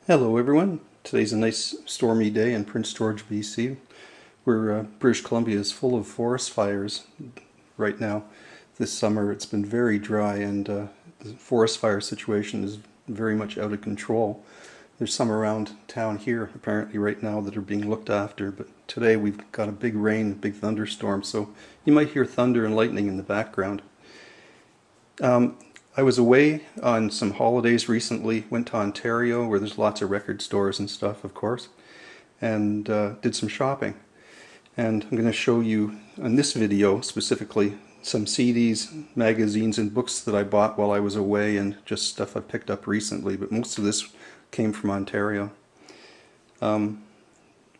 Hello everyone. Today's a nice stormy day in Prince George, BC, where British Columbia is full of forest fires right now. This summer it's been very dry and the forest fire situation is very much out of control. There's some around town here apparently right now that are being looked after, but today we've got a big rain, a big thunderstorm, so you might hear thunder and lightning in the background. I was away on some holidays recently, went to Ontario where there's lots of record stores and stuff, of course, and did some shopping. And I'm going to show you in this video specifically some CDs, magazines, and books that I bought while I was away and just stuff I picked up recently, but most of this came from Ontario.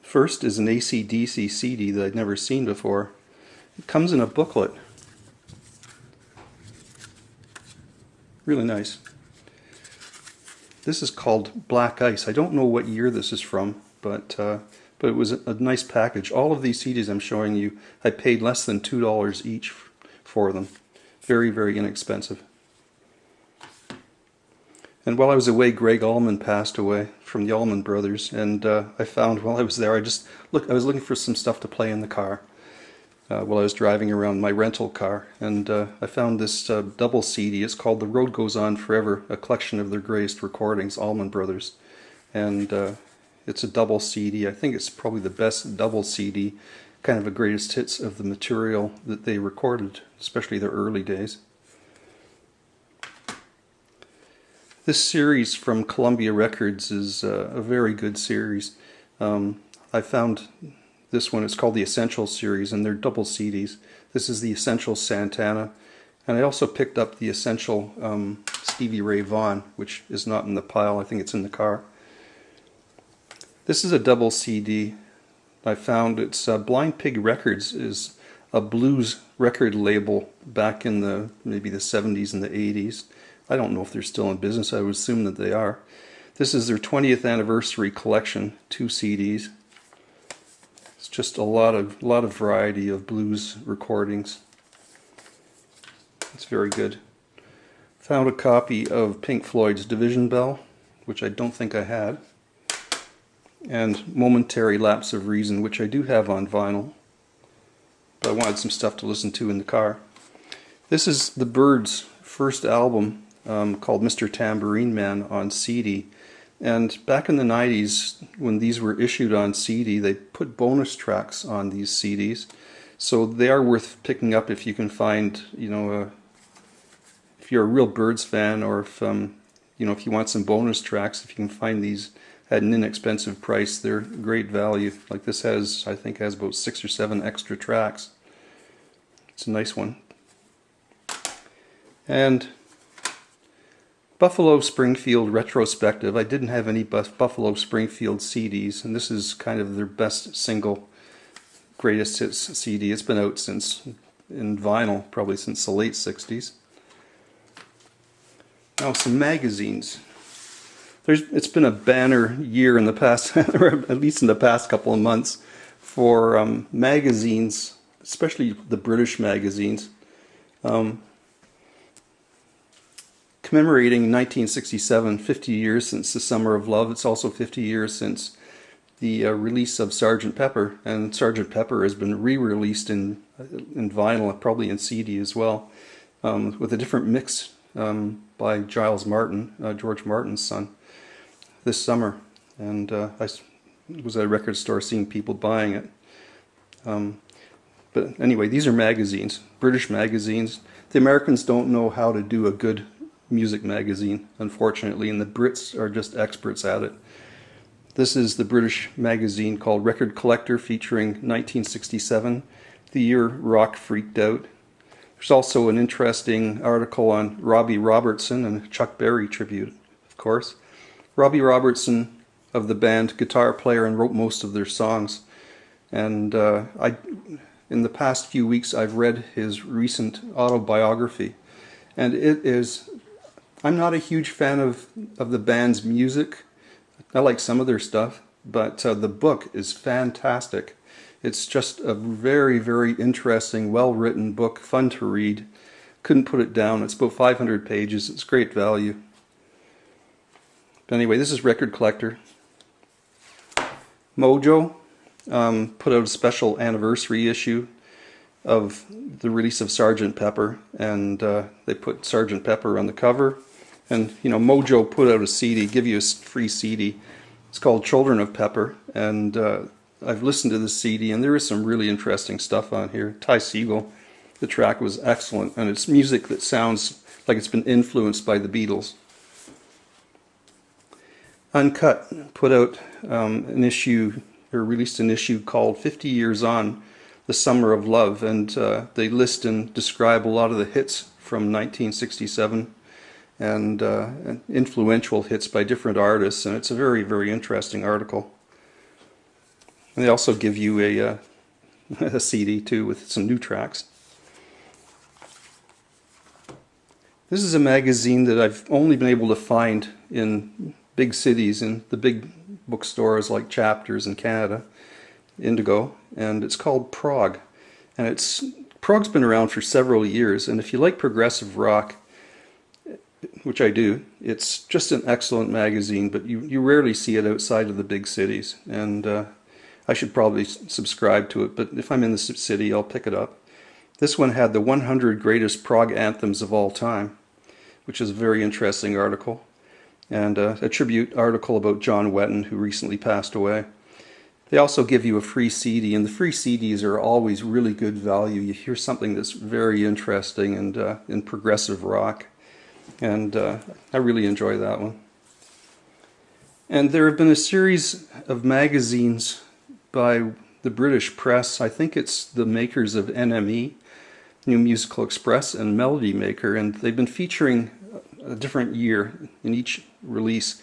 First is an AC/DC CD that I'd never seen before. It comes in a booklet. Really nice. This is called Black Ice. I don't know what year this is from, but it was a nice package. All of these CDs I'm showing you, I paid less than $2 each for them. Very, very inexpensive. And while I was away, Gregg Allman passed away from the Allman Brothers, and I found while I was there, I was looking for some stuff to play in the car. While I was driving around my rental car, and I found this double CD. It's called The Road Goes On Forever, a collection of their greatest recordings, Allman Brothers. And it's a double CD. I think it's probably the best double CD, kind of a greatest hits of the material that they recorded, especially their early days. This series from Columbia Records is a very good series. I found this one, it's called the Essential Series, and they're double CDs. This is the Essential Santana, and I also picked up the Essential Stevie Ray Vaughan, which is not in the pile. I think it's in the car. This is a double CD. I found it's Blind Pig Records is a blues record label back in maybe the 70s and the 80s. I don't know if they're still in business. I would assume that they are. This is their 20th anniversary collection, 2 CDs. It's just a lot of variety of blues recordings. It's very good. Found a copy of Pink Floyd's Division Bell, which I don't think I had, and Momentary Lapse of Reason, which I do have on vinyl, but I wanted some stuff to listen to in the car. This is the Byrds' first album called Mr. Tambourine Man on CD. And back in the 90s, when these were issued on CD, they put bonus tracks on these CDs. So they are worth picking up if you can find, if you're a real Byrds fan, or if, if you want some bonus tracks, if you can find these at an inexpensive price, they're great value. Like this I think has about 6 or 7 extra tracks. It's a nice one. And Buffalo Springfield Retrospective. I didn't have any Buffalo Springfield CDs, and this is kind of their best single greatest hits CD. It's been out in vinyl, probably since the late 60s. Now some magazines. It's been a banner year in the past, or at least in the past couple of months, for magazines, especially the British magazines. Commemorating 1967, 50 years since the Summer of Love. It's also 50 years since the release of Sgt. Pepper, and Sgt. Pepper has been re-released in vinyl, probably in CD as well, with a different mix by Giles Martin, George Martin's son, this summer. And I was at a record store seeing people buying it. But anyway, these are magazines, British magazines. The Americans don't know how to do a good music magazine, unfortunately, and the Brits are just experts at it. This is the British magazine called Record Collector, featuring 1967, the year rock freaked out. There's also an interesting article on Robbie Robertson and a Chuck Berry tribute, of course. Robbie Robertson, of the band, guitar player, and wrote most of their songs. And in the past few weeks I've read his recent autobiography, and it is, I'm not a huge fan of the band's music. I like some of their stuff, but the book is fantastic. It's just a very, very interesting, well-written book, fun to read. Couldn't put it down. It's about 500 pages. It's great value. But anyway, this is Record Collector. Mojo put out a special anniversary issue of the release of Sgt. Pepper, and they put Sgt. Pepper on the cover. And you know, Mojo put out a CD, give you a free CD. It's called Children of Pepper, and I've listened to this CD, and there is some really interesting stuff on here. Ty Segall, the track was excellent, and it's music that sounds like it's been influenced by the Beatles. Uncut put out an issue, or released an issue called 50 Years On, The Summer of Love, and they list and describe a lot of the hits from 1967 and influential hits by different artists, and it's a very, very interesting article. And they also give you a CD too with some new tracks. This is a magazine that I've only been able to find in big cities, in the big bookstores like Chapters in Canada, Indigo, and it's called Prog. And Prog's been around for several years, and if you like progressive rock, which I do, it's just an excellent magazine, but you rarely see it outside of the big cities, and I should probably subscribe to it, but if I'm in the city, I'll pick it up. This one had the 100 greatest prog anthems of all time, which is a very interesting article, and a tribute article about John Wetton, who recently passed away. They also give you a free CD, and the free CDs are always really good value. You hear something that's very interesting and in progressive rock, and I really enjoy that one. And there have been a series of magazines by the British press. I think it's the makers of NME, New Musical Express, and Melody Maker, and they've been featuring a different year in each release.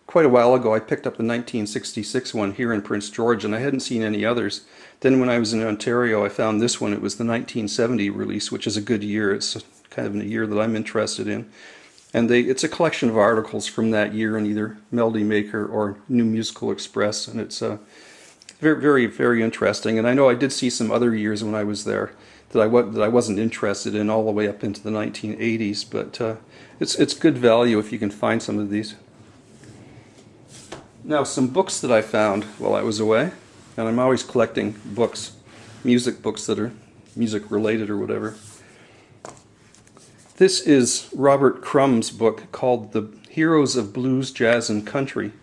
Quite a while ago I picked up the 1966 one here in Prince George, and I hadn't seen any others. Then when I was in Ontario I found this one. It was the 1970 release, which is a good year. It's kind of a year that I'm interested in. And it's a collection of articles from that year in either Melody Maker or New Musical Express, and it's very, very, very interesting. And I know I did see some other years when I was there that I wasn't interested in, all the way up into the 1980s, but it's good value if you can find some of these. Now, some books that I found while I was away, and I'm always collecting books, music books that are music related or whatever. This is Robert Crumb's book called The Heroes of Blues, Jazz, and Country.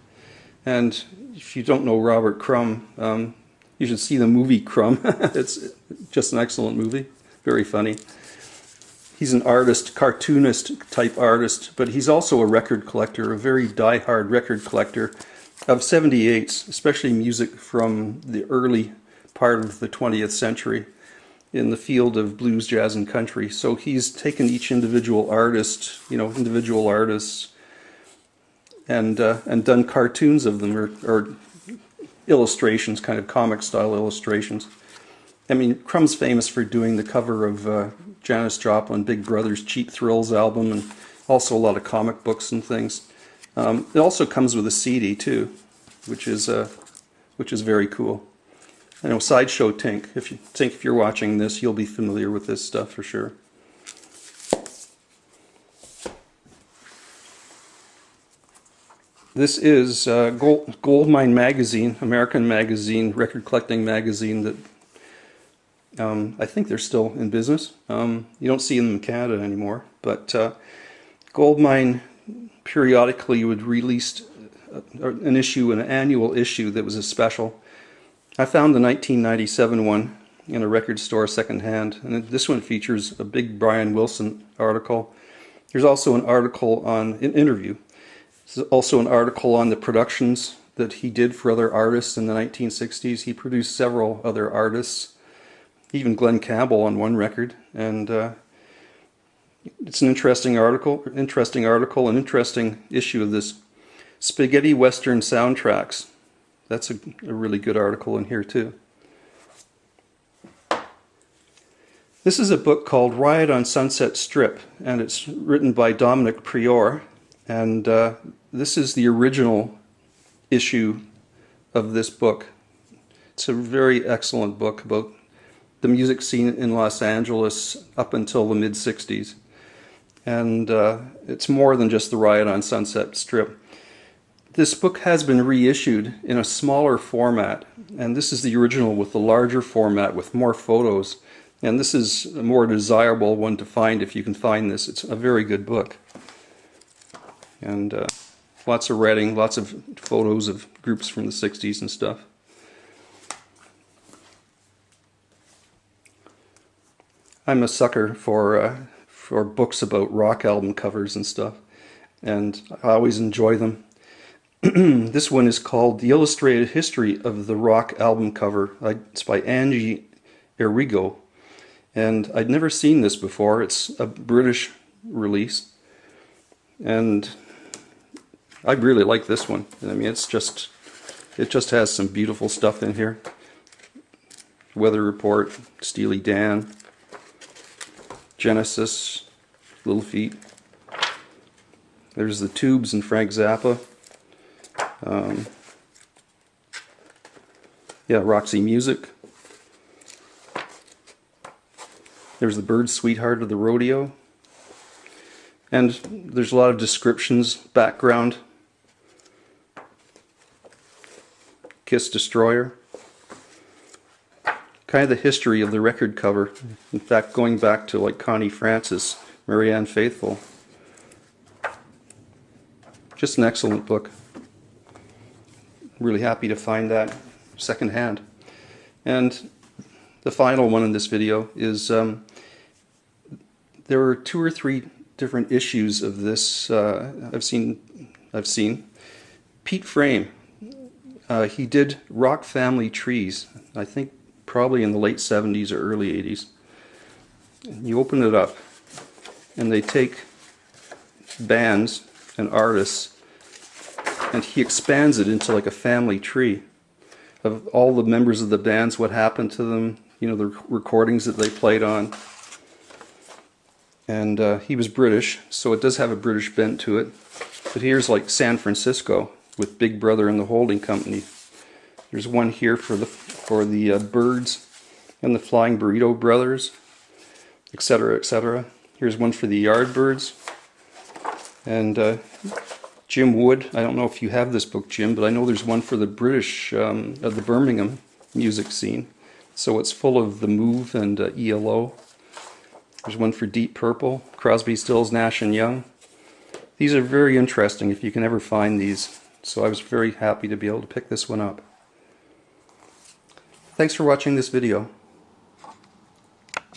And if you don't know Robert Crumb, you should see the movie Crumb. It's just an excellent movie, very funny. He's an artist, cartoonist type artist, but he's also a record collector, a very die-hard record collector of 78s, especially music from the early part of the 20th century in the field of blues, jazz, and country. So he's taken each individual artist, individual artists, and done cartoons of them, or illustrations, kind of comic style illustrations. I mean, Crumb's famous for doing the cover of Janis Joplin, Big Brother's Cheap Thrills album, and also a lot of comic books and things. It also comes with a CD too, which is very cool. I know Sideshow Tink. If you're watching this, you'll be familiar with this stuff for sure. This is Goldmine Magazine, American magazine, record collecting magazine that I think they're still in business. You don't see them in Canada anymore, but Goldmine periodically would release an annual issue that was a special. I found the 1997 one in a record store secondhand, and this one features a big Brian Wilson article. There's also an article on an interview. There's also an article on the productions that he did for other artists in the 1960s. He produced several other artists, even Glenn Campbell on one record, and it's an interesting article, an interesting issue of this. Spaghetti Western Soundtracks. That's a really good article in here too. This is a book called Riot on Sunset Strip, and it's written by Dominic Prior, and this is the original issue of this book. It's a very excellent book about the music scene in Los Angeles up until the mid-60s. And it's more than just the Riot on Sunset Strip. This book has been reissued in a smaller format, and this is the original with the larger format with more photos. And this is a more desirable one to find if you can find this. It's a very good book. And lots of writing, lots of photos of groups from the 60s and stuff. I'm a sucker for books about rock album covers and stuff, and I always enjoy them. This one is called The Illustrated History of the Rock Album Cover. It's by Angie Errigo, and I'd never seen this before. It's a British release, and I really like this one. I mean, it just has some beautiful stuff in here. Weather Report, Steely Dan, Genesis, Little Feat. There's the Tubes and Frank Zappa. Yeah, Roxy Music. There's the Byrds' Sweetheart of the Rodeo. And there's a lot of descriptions, background. Kiss Destroyer. Kind of the history of the record cover. In fact, going back to like Connie Francis, Marianne Faithfull. Just an excellent book. Really happy to find that secondhand. And the final one in this video is there are 2 or 3 different issues of this I've seen. Pete Frame, he did Rock Family Trees, I think probably in the late 70s or early 80s. You open it up and they take bands and artists and he expands it into like a family tree of all the members of the bands, what happened to them, you know, the recordings that they played on. And he was British, so it does have a British bent to it. But here's like San Francisco with Big Brother and the Holding Company. There's one here for the Byrds and the Flying Burrito Brothers, etc., etc. Here's one for the Yardbirds. And Jim Wood, I don't know if you have this book, Jim, but I know there's one for the British, the Birmingham music scene. So it's full of The Move and ELO. There's one for Deep Purple, Crosby, Stills, Nash & Young. These are very interesting if you can ever find these. So I was very happy to be able to pick this one up. Thanks for watching this video.